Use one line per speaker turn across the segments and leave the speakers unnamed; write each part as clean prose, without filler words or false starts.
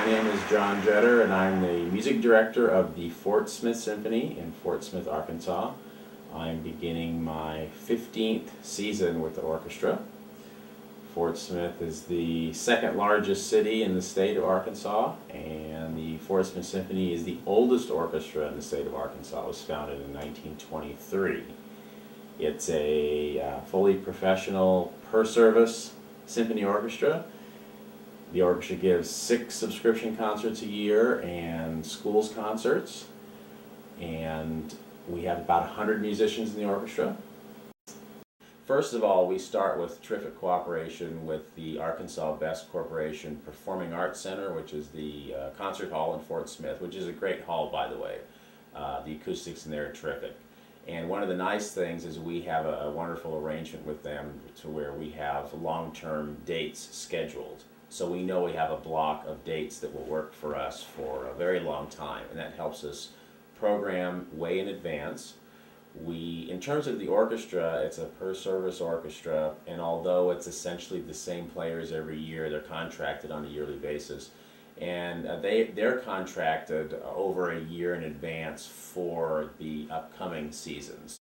My name is John Jetter, and I'm the music director of the Smith Symphony in Fort Smith, Arkansas. I'm beginning my 15th season with the orchestra. Fort Smith is the second largest city in the state of Arkansas, and the Fort Smith Symphony is the oldest orchestra in the state of Arkansas. It was founded in 1923. It's a fully professional, per-service symphony orchestra. The orchestra gives 6 subscription concerts a year and schools concerts, and we have about 100 musicians in the orchestra. First of all, we start with terrific cooperation with the Arkansas Best Corporation Performing Arts Center, which is the concert hall in Fort Smith, which is a great hall, by the way. The acoustics in there are terrific. And one of the nice things is we have a wonderful arrangement with them to where we have long-term dates scheduled. So we know we have a block of dates that will work for us for a very long time, and that helps us program way in advance. In terms of the orchestra, it's a per-service orchestra, and although it's essentially the same players every year, they're contracted on a yearly basis. And they're contracted over a year in advance for the upcoming seasons.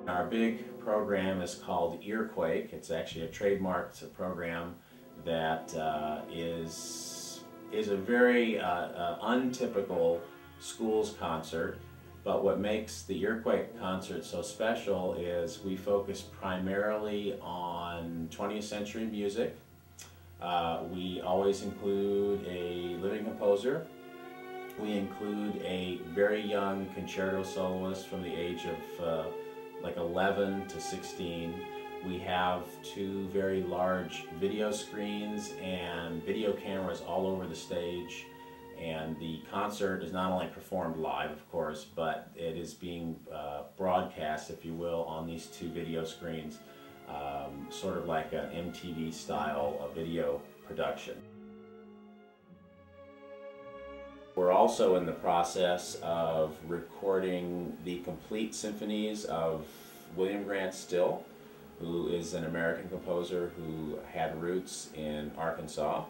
Our big program is called Earquake. It's actually a trademarked program that is a very untypical schools concert. But what makes the Earquake concert so special is we focus primarily on 20th century music. We always include a living composer. We include a very young concerto soloist from the age of like 11 to 16. We have two very large video screens and video cameras all over the stage. And the concert is not only performed live, of course, but it is being broadcast, if you will, on these two video screens, sort of like an MTV style video production. We're also in the process of recording the complete symphonies of William Grant Still, who is an American composer who had roots in Arkansas.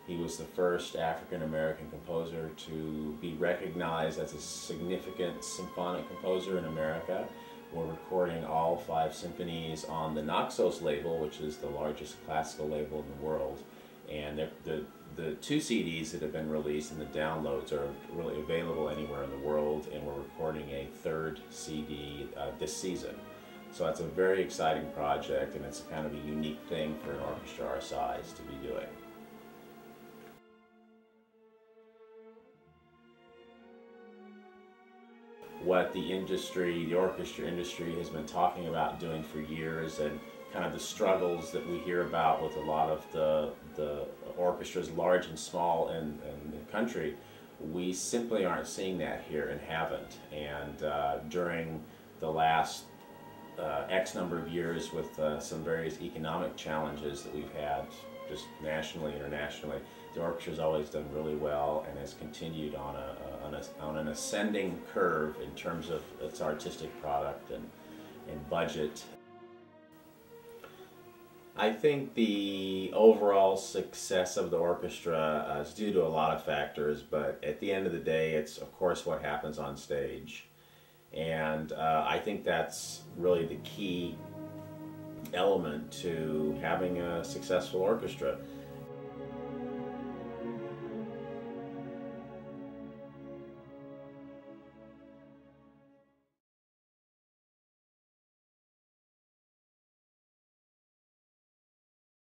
He was the first African-American composer to be recognized as a significant symphonic composer in America. We're recording all 5 symphonies on the Naxos label, which is the largest classical label in the world. And the 2 CDs that have been released and the downloads are really available anywhere in the world, and we're recording a 3rd CD this season. So that's a very exciting project, and it's kind of a unique thing for an orchestra our size to be doing. What the industry, the orchestra industry, has been talking about doing for years, and kind of the struggles that we hear about with a lot of the orchestras, large and small in the country, we simply aren't seeing that here and haven't. And during the last X number of years, with some various economic challenges that we've had just nationally, internationally, the orchestra's always done really well and has continued on an ascending curve in terms of its artistic product and budget. I think the overall success of the orchestra is due to a lot of factors, but at the end of the day, it's of course what happens on stage. And I think that's really the key element to having a successful orchestra.